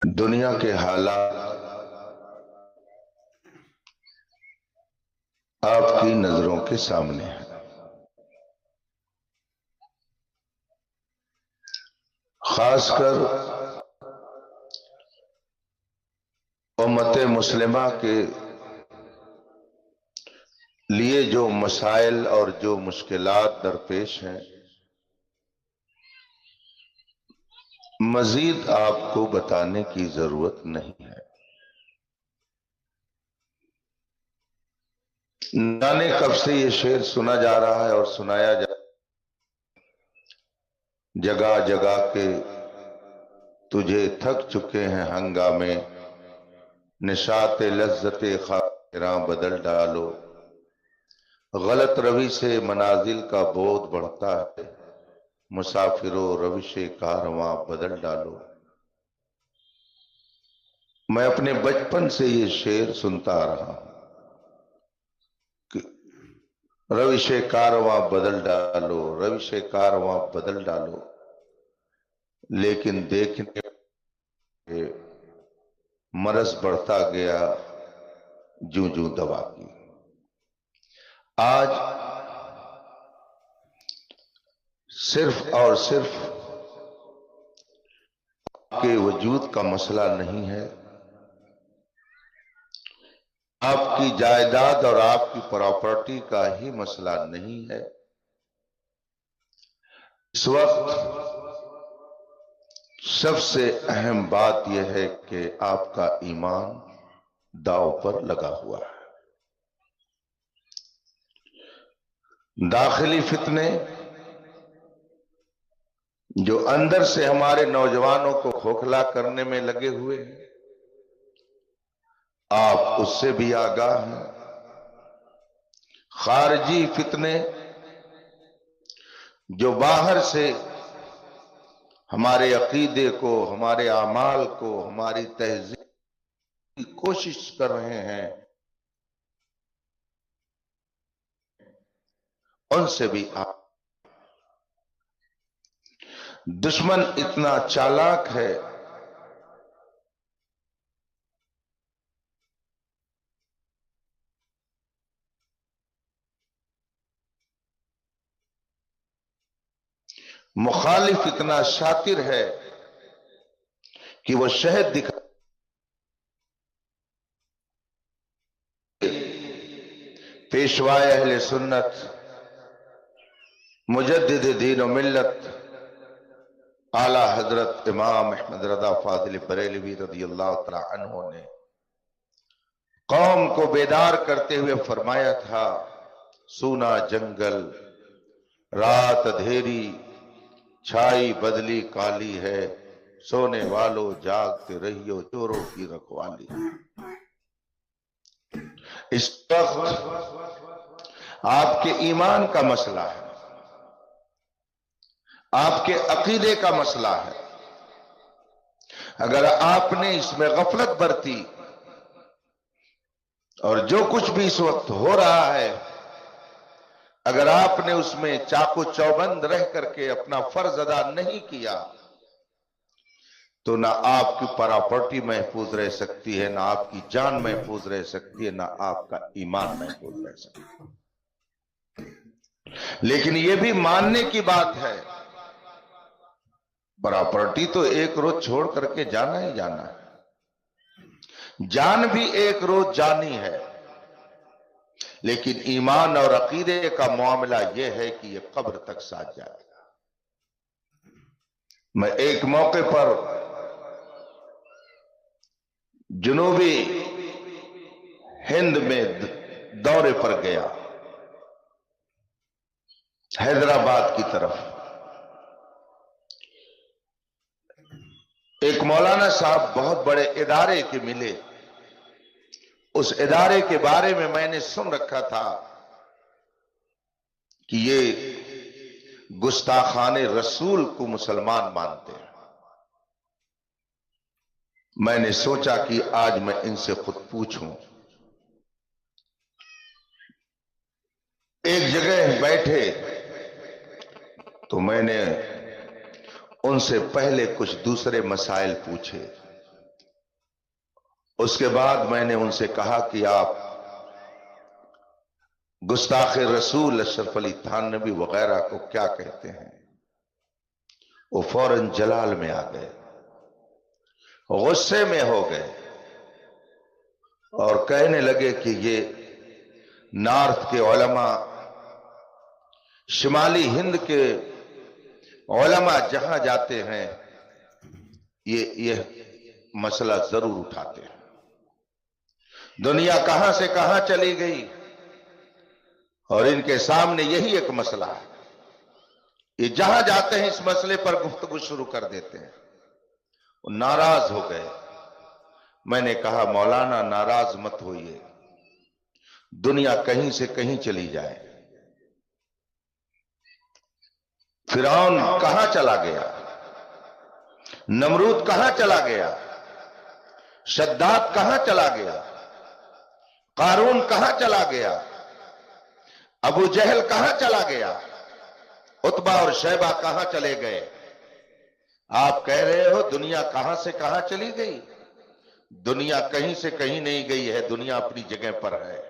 دنیا کے حالات آپ کی نظروں کے سامنے ہیں۔ خاص کر امت مسلمہ کے لیے جو مسائل اور جو مشکلات درپیش ہیں، مزید آپ کو بتانے کی ضرورت نہیں ہے۔ جانے کب سے یہ شعر سنا جا رہا ہے اور سنایا جا جگہ جگہ کے تجھے تھک چکے ہیں ہنگامے، نشاط لذت خاطراں بدل ڈالو، غلط روی سے منازل کا بودھ بڑھتا ہے، مسافرو روش کارواں بدل ڈالو۔ میں اپنے بچپن سے یہ شعر سنتا آ رہا ہوں کہ روش کارواں بدل ڈالو، روش کارواں بدل ڈالو، لیکن دیکھنے کے مرض بڑھتا گیا جوں جوں دوا کی۔ آج صرف اور صرف آپ کے وجود کا مسئلہ نہیں ہے، آپ کی جائیداد اور آپ کی پراپرٹی کا ہی مسئلہ نہیں ہے۔ اس وقت سب سے اہم بات یہ ہے کہ آپ کا ایمان داؤ پر لگا ہوا ہے۔ داخلی فتنے جو اندر سے ہمارے نوجوانوں کو کھوکھلا کرنے میں لگے ہوئے ہیں، آپ اس سے بھی آگاہ ہیں۔ خارجی فتنے جو باہر سے ہمارے عقیدے کو، ہمارے اعمال کو، ہماری تہذیب کی کوشش کر رہے ہیں، ان سے بھی آپ۔ دشمن اتنا چالاک ہے مخالف اتنا شاطر ہے کہ وہ شہد دکھا پیشوائے اہل سنت، مجدد دین و ملت، اعلی حضرت امام احمد رضا فاضل بریلوی رضی اللہ تعالی عنہ نے قوم کو بیدار کرتے ہوئے فرمایا تھا، سونا جنگل رات اندھیری، چھائی بدلی کالی ہے، سونے والو جاگتے رہیو چوروں کی رکھوالی۔ اس وقت آپ کے ایمان کا مسئلہ ہے، آپ کے عقیدے کا مسئلہ ہے۔ اگر آپ نے اس میں غفلت برتی اور جو کچھ بھی اس وقت ہو رہا ہے، اگر آپ نے اس میں چاقو چوبند رہ کر کے اپنا فرض ادا نہیں کیا، تو نہ آپ کی پراپرٹی محفوظ رہ سکتی ہے، نہ آپ کی جان محفوظ رہ سکتی ہے، نہ آپ کا ایمان محفوظ رہ سکتا ہے۔ لیکن یہ بھی ماننے کی بات ہے، پراپرٹی تو ایک روز چھوڑ کر کے جانا ہی جانا ہے، جان بھی ایک روز جانی ہے، لیکن ایمان اور عقیدے کا معاملہ یہ ہے کہ یہ قبر تک ساتھ جائے گا۔ میں ایک موقع پر جنوبی ہند میں دورے پر گیا، حیدرآباد کی طرف۔ ایک مولانا صاحب بہت بڑے ادارے کے ملے۔ اس ادارے کے بارے میں نے سن رکھا تھا کہ یہ گستاخان رسول کو مسلمان مانتے ہیں۔ میں نے سوچا کہ آج میں ان سے خود پوچھوں۔ ایک جگہ بیٹھے تو میں نے ان سے پہلے کچھ دوسرے مسائل پوچھے۔ اس کے بعد میں نے ان سے کہا کہ آپ گستاخ رسول اشرف علی تھانوی وغیرہ کو کیا کہتے ہیں؟ وہ فوراً جلال میں آ گئے، غصے میں ہو گئے اور کہنے لگے کہ یہ نارتھ کے علماء، شمالی ہند کے علماء جہاں جاتے ہیں یہ مسئلہ ضرور اٹھاتے ہیں۔ دنیا کہاں سے کہاں چلی گئی اور ان کے سامنے یہی ایک مسئلہ ہے، یہ جہاں جاتے ہیں اس مسئلے پر گفتگو شروع کر دیتے ہیں۔ وہ ناراض ہو گئے۔ میں نے کہا مولانا ناراض مت ہوئیے، دنیا کہیں سے کہیں چلی جائے، فرعون کہاں چلا گیا، نمرود کہاں چلا گیا، شداد کہاں چلا گیا، قارون کہاں چلا گیا، ابو جہل کہاں چلا گیا، عتبہ اور شیبہ کہاں چلے گئے؟ آپ کہہ رہے ہو دنیا کہاں سے کہاں چلی گئی؟ دنیا کہیں سے کہیں نہیں گئی ہے، دنیا اپنی جگہ پر ہے۔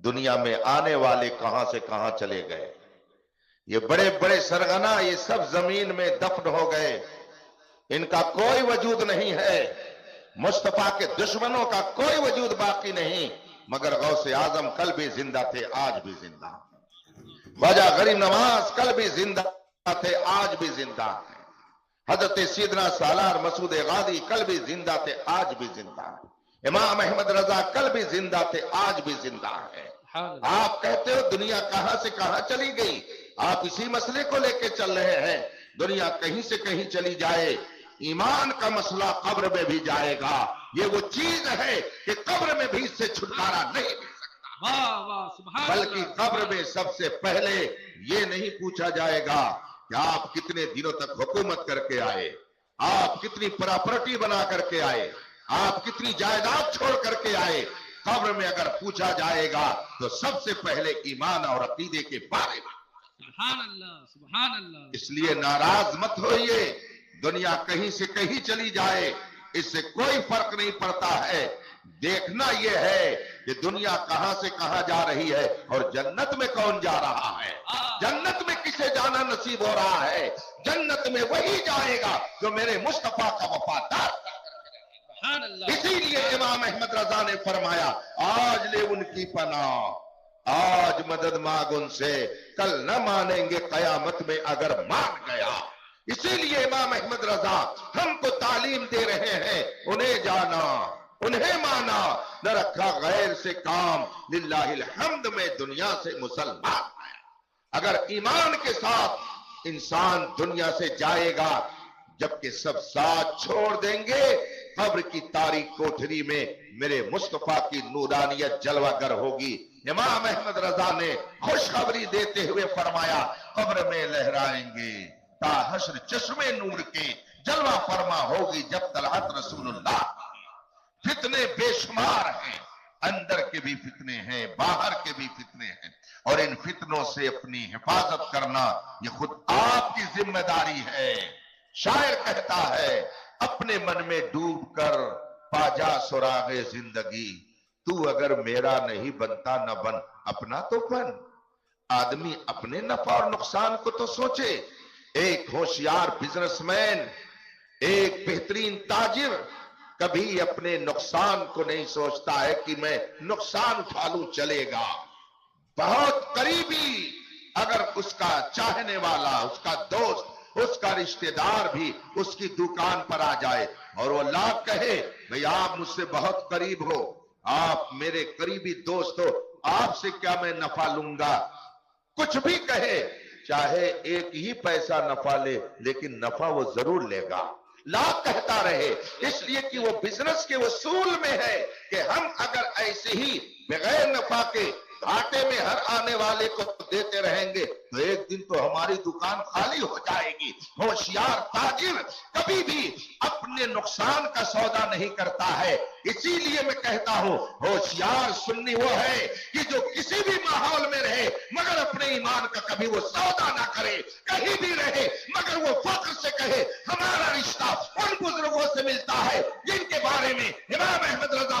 دنیا میں آنے والے کہاں سے کہاں چلے گئے؟ یہ بڑے بڑے سرغنہ یہ سب زمین میں دفن ہو گئے، ان کا کوئی وجود نہیں ہے۔ مصطفیٰ کے دشمنوں کا کوئی وجود باقی نہیں، مگر غوث اعظم کل بھی زندہ تھے، آج بھی زندہ ہیں۔ خواجہ غریب نواز کل بھی زندہ تھے، آج بھی زندہ ہیں۔ حضرت سیدنا سالار مسعود غازی کل بھی زندہ تھے، آج بھی زندہ ہیں۔ امام احمد رضا کل بھی زندہ تھے، آج بھی زندہ ہیں۔ آپ کہتے ہو دنیا کہاں سے کہاں چلی گئی، آپ اسی مسئلے کو لے کے چل رہے ہیں۔ دنیا کہیں سے کہیں چلی جائے، ایمان کا مسئلہ قبر میں بھی جائے گا۔ یہ وہ چیز ہے کہ قبر میں بھی اس سے چھٹکارا نہیں مل سکتا، بلکہ قبر میں سب سے پہلے یہ نہیں پوچھا جائے گا کہ آپ کتنے دنوں تک حکومت کر کے آئے، آپ کتنی پراپرٹی بنا کر کے آئے، آپ کتنی جائیداد چھوڑ کر کے آئے۔ قبر میں اگر پوچھا جائے گا تو سب سے پہلے ایمان اور عقیدے کے بارے میں۔ سبحان اللہ، سبحان اللہ۔ اس لیے ناراض مت ہوئیے، دنیا کہیں سے کہیں چلی جائے اس سے کوئی فرق نہیں پڑتا ہے۔ دیکھنا یہ ہے کہ دنیا کہاں سے کہاں جا رہی ہے اور جنت میں کون جا رہا ہے۔ جنت میں کسے جانا نصیب ہو رہا ہے؟ جنت میں وہی جائے گا جو میرے مصطفیٰ کا وفادار۔ اسی لیے امام احمد رضا نے فرمایا آج لے ان کی پناہ، آج مدد مانگ ان سے، کل نہ مانیں گے قیامت میں اگر مان گیا۔ اسی لیے امام احمد رضا ہم کو تعلیم دے رہے ہیں، انہیں جانا، انہیں مانا، نہ رکھا غیر سے کام، للہ الحمد میں دنیا سے مسلمان آیا۔ اگر ایمان کے ساتھ انسان دنیا سے جائے گا، جبکہ سب ساتھ چھوڑ دیں گے، قبر کی تاریک کوٹھری میں میرے مصطفیٰ کی نورانیت جلوہ گر ہوگی۔ امام احمد رضا نے خوشخبری دیتے ہوئے فرمایا قبر میں لہرائیں گے تا حشر چشم نور کے، جلوہ فرما ہوگی جب طلعت رسول اللہ۔ فتنے بے شمار ہیں، اندر کے بھی فتنے ہیں، باہر کے بھی فتنے ہیں، اور ان فتنوں سے اپنی حفاظت کرنا یہ خود آپ کی ذمہ داری ہے۔ شاعر کہتا ہے اپنے من میں ڈوب کر پاجا سراغ زندگی، تو اگر میرا نہیں بنتا نہ بن، اپنا تو بن۔ آدمی اپنے نفع اور نقصان کو تو سوچے۔ ایک ہوشیار بزنس مین، ایک بہترین تاجر کبھی اپنے نقصان کو نہیں سوچتا ہے کہ میں نقصان اٹھا لوں چلے گا۔ بہت قریبی اگر اس کا چاہنے والا، اس کا دوست، اس کا رشتہ دار بھی اس کی دکان پر آ جائے اور وہ لاکھ کہے بھئی آپ مجھ سے بہت قریب ہو، آپ میرے قریبی دوست ہو، آپ سے کیا میں نفع لوں گا، کچھ بھی کہے، چاہے ایک ہی پیسہ نفع لے لیکن نفع وہ ضرور لے گا۔ لاکھ کہتا رہے، اس لیے کہ وہ بزنس کے اصول میں ہے کہ ہم اگر ایسے ہی بغیر نفع کے گھاٹے میں ہر آنے والے کو دیتے رہیں گے تو ایک دن تو ہماری دکان خالی ہو جائے گی۔ ہوشیار تاجر کبھی بھی اپنے نقصان کا سودا نہیں کرتا ہے۔ اسی لیے میں کہتا ہوں ہوشیار سنی وہ ہے کہ جو کسی بھی ماحول میں رہے مگر اپنے ایمان کا کبھی وہ سودا نہ کرے، کہیں بھی رہے مگر وہ فخر سے کہے ہمارا رشتہ ان بزرگوں سے ملتا ہے جن کے بارے میں امام احمد رضا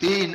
3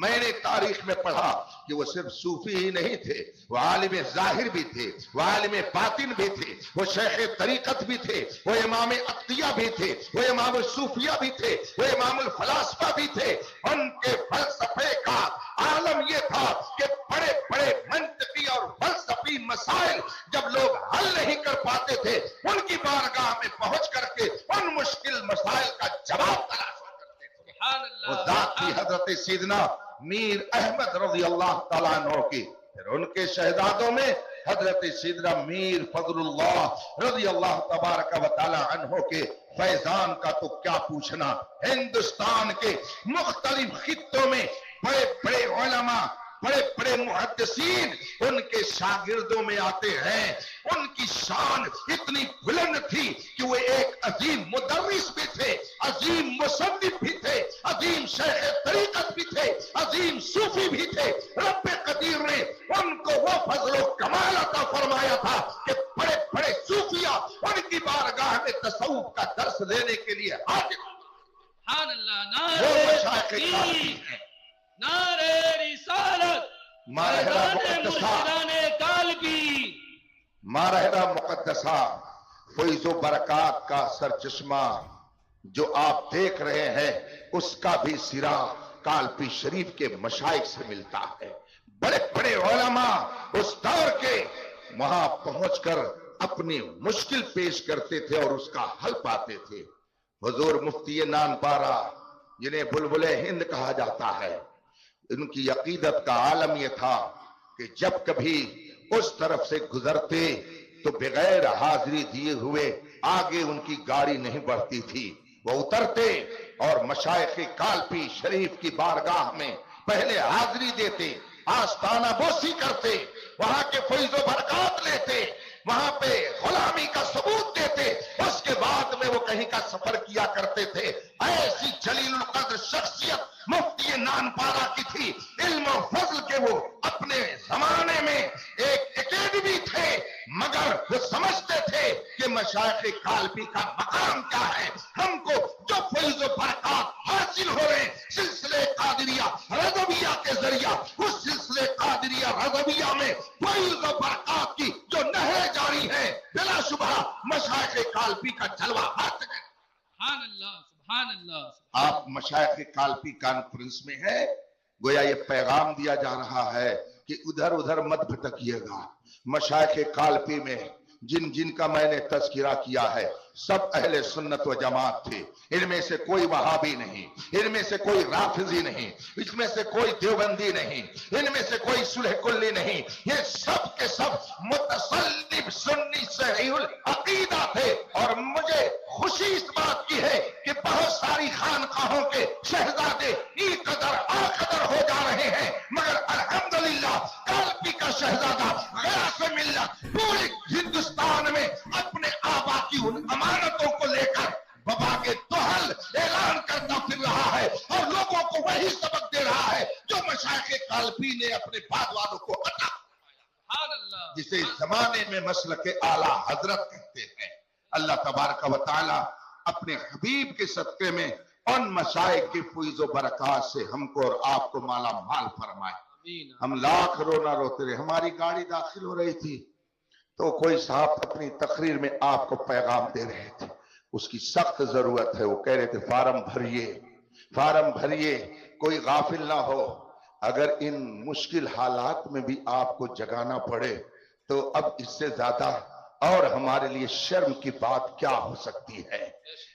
میں نے تاریخ میں پڑھا کہ وہ صرف صوفی ہی نہیں تھے، وہ عالم ظاہر بھی تھے، وہ عالم باطن بھی تھے، وہ شیخ طریقت بھی تھے، وہ امام عقیہ بھی تھے، وہ امام الصوفیہ بھی تھے، وہ امام الفلاسفہ بھی تھے۔ ان کے فلسفے کا عالم یہ تھا کہ بڑے بڑے منطقی اور فلسفی مسائل جب لوگ حل نہیں کر پاتے تھے، ان کی بارگاہ میں پہنچ کر کے ان مشکل مسائل کا جواب تلاش کرتے تھے۔ سبحان وہ اللہ ذات تھی حضرت سیدنا میر احمد رضی اللہ تعالیٰ عنہ کی۔ پھر ان کے شہزادوں میں حضرت سیدنا میر فضل اللہ رضی اللہ تبارک و تعالیٰ عنہ کے فیضان کا تو کیا پوچھنا۔ ہندوستان کے مختلف خطوں میں بڑے بڑے علماء، بڑے بڑے محدثین ان کے شاگردوں میں آتے ہیں۔ ان کی شان اتنی بلند تھی کہ وہ ایک عظیم مدرس بھی تھے، عظیم مصنف بھی تھے، عظیم شیخ طریقت بھی تھے، عظیم صوفی بھی تھے۔ رب قدیر نے ان کو وہ فضل و کمال عطا فرمایا تھا کہ بڑے بڑے صوفیاء ان کی بارگاہ میں تصوف کا درس دینے کے لیے حاضر۔ سبحان اللہ، وہ نعرہ مشائخ تکبیر، کافی ہیں۔ نعرہ رسالت، مارحلہ فیضان مقدسہ، مرشدان کالبی۔ مارحلہ مقدسہ، فیض و برکات کا سرچشمہ جو آپ دیکھ رہے ہیں، اس کا بھی سرا کالپی شریف کے مشائخ سے ملتا ہے۔ بڑے بڑے علماء اس دور کے وہاں پہنچ کر اپنی مشکل پیش کرتے تھے اور اس کا حل پاتے تھے۔ حضور مفتی نانپارہ، جنہیں بلبل ہند کہا جاتا ہے، ان کی عقیدت کا عالم یہ تھا کہ جب کبھی اس طرف سے گزرتے تو بغیر حاضری دیے ہوئے آگے ان کی گاڑی نہیں بڑھتی تھی۔ وہ اترتے اور مشائخ کالپی شریف کی بارگاہ میں پہلے حاضری دیتے، آستانہ بوسی کرتے، وہاں کے فیض و برکات لیتے، وہاں پہ غلامی کا ثبوت دیتے۔ اس کے بعد میں وہ کہیں کا سفر کیا کرتے تھے۔ ایسی جلیل القدر شخصیت مفتی نانپارہ کی تھی، علم و فضل کے وہ اپنے زمانے میں ایک اکیڈمی تھے، مگر وہ سمجھتے تھے کہ مشائخ کالپی کا مقام کیا ہے۔ ہم کو جو فیض و برکات حاصل ہو رہے سلسلے قادریہ رضویہ کے ذریعہ، اس سلسلے قادریہ رضویہ میں فیض و برکات کی جو نہر جاری ہے، بلا شبہ مشائخ کالپی کا جلوہ حاصل ہے۔ سبحان اللہ، سبحان اللہ۔ آپ مشائخ کالپی کانفرنس میں ہیں، گویا یہ پیغام دیا جا رہا ہے کہ ادھر ادھر مت بھٹکیے گا۔ مشائخ کالپی میں جن جن کا میں نے تذکرہ کیا ہے سب اہل سنت و جماعت تھے۔ ان میں سے کوئی وہابی نہیں، ان میں سے کوئی رافضی نہیں، اس میں سے کوئی دیوبندی نہیں، ان میں سے کوئی صلح کلی نہیں۔ یہ سب کے سب متسلم سنی صحیح العقیدہ تھے۔ اور مجھے خوشی اس بات کی ہے کہ بہت ساری خانقاہوں کے شہزادے ای قدر آ قدر ہو جا رہے ہیں، مگر الحمدللہ کالپی کا شہزادہ غیاث ملت پورے ہندوستان میں اپنے آبا کی ان امانتوں کو لے کر بابا کے توحل اعلان کرتا پھر رہا ہے اور لوگوں کو وہی سبق دے رہا ہے جو مشائخ کالپی نے اپنے بعد والوں کو عطا، سبحان اللہ، جسے اس زمانے میں مسلک اعلیٰ حضرت کہتے ہیں۔ اللہ تبارک و تعالی اپنے حبیب کے صدقے میں ان مشائخ کی فیض و برکات سے ہم کو اور آپ کو مالا مال فرمائے۔ آمین۔ ہم لاکھ رونا روتے رہے۔ ہماری گاڑی داخل ہو رہی تھی تو کوئی صاحب اپنی تقریر میں آپ کو پیغام دے رہے تھے، اس کی سخت ضرورت ہے۔ وہ کہہ رہے تھے فارم بھریے، فارم بھریے، کوئی غافل نہ ہو۔ اگر ان مشکل حالات میں بھی آپ کو جگانا پڑے تو اب اس سے زیادہ اور ہمارے لیے شرم کی بات کیا ہو سکتی ہے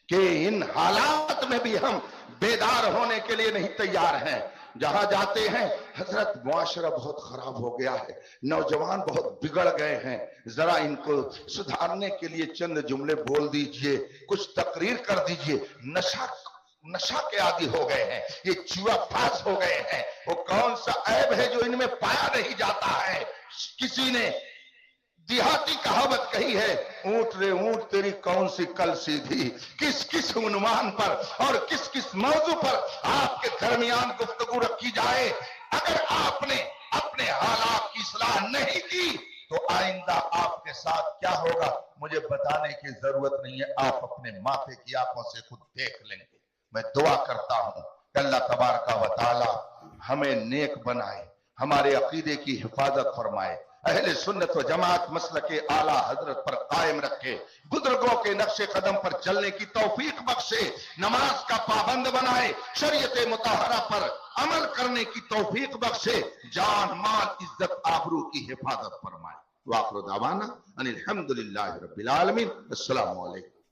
کہ ان حالات میں بھی ہم بیدار ہونے کے لیے نہیں تیار ہیں۔ جہاں جاتے ہیں حضرت معاشرہ بہت خراب ہو گیا ہے، نوجوان بہت بگڑ گئے ہیں، ذرا ان کو سدھارنے کے لیے چند جملے بول دیجئے، کچھ تقریر کر دیجئے۔ نشہ کے عادی ہو گئے ہیں، یہ جوا باز ہو گئے ہیں۔ وہ کون سا عیب ہے جو ان میں پایا نہیں جاتا ہے؟ کسی نے دیہاتی کہاوت کہی ہے، اونٹ رے اونٹ تیری کون سی کل سیدھی، کس کس عنوان پر اور کس کس موضوع پر آپ کے درمیان گفتگو رکھی جائے۔ اگر آپ نے اپنے حالات کی اصلاح نہیں کی تو آئندہ آپ کے ساتھ کیا ہوگا مجھے بتانے کی ضرورت نہیں ہے، آپ اپنے ماتھے کی آنکھوں سے خود دیکھ لیں گے۔ میں دعا کرتا ہوں کہ اللہ تبارک و تعالی ہمیں نیک بنائے، ہمارے عقیدے کی حفاظت فرمائے، اہل سنت و جماعت مسلک اعلیٰ حضرت پر قائم رکھے، بزرگوں کے نقش قدم پر چلنے کی توفیق بخشے، نماز کا پابند بنائے، شریعت مطہرہ پر عمل کرنے کی توفیق بخشے، جان مال عزت آبرو کی حفاظت فرمائے۔ وآخر دعوانا ان الحمدللہ رب العالمین۔ السلام علیکم۔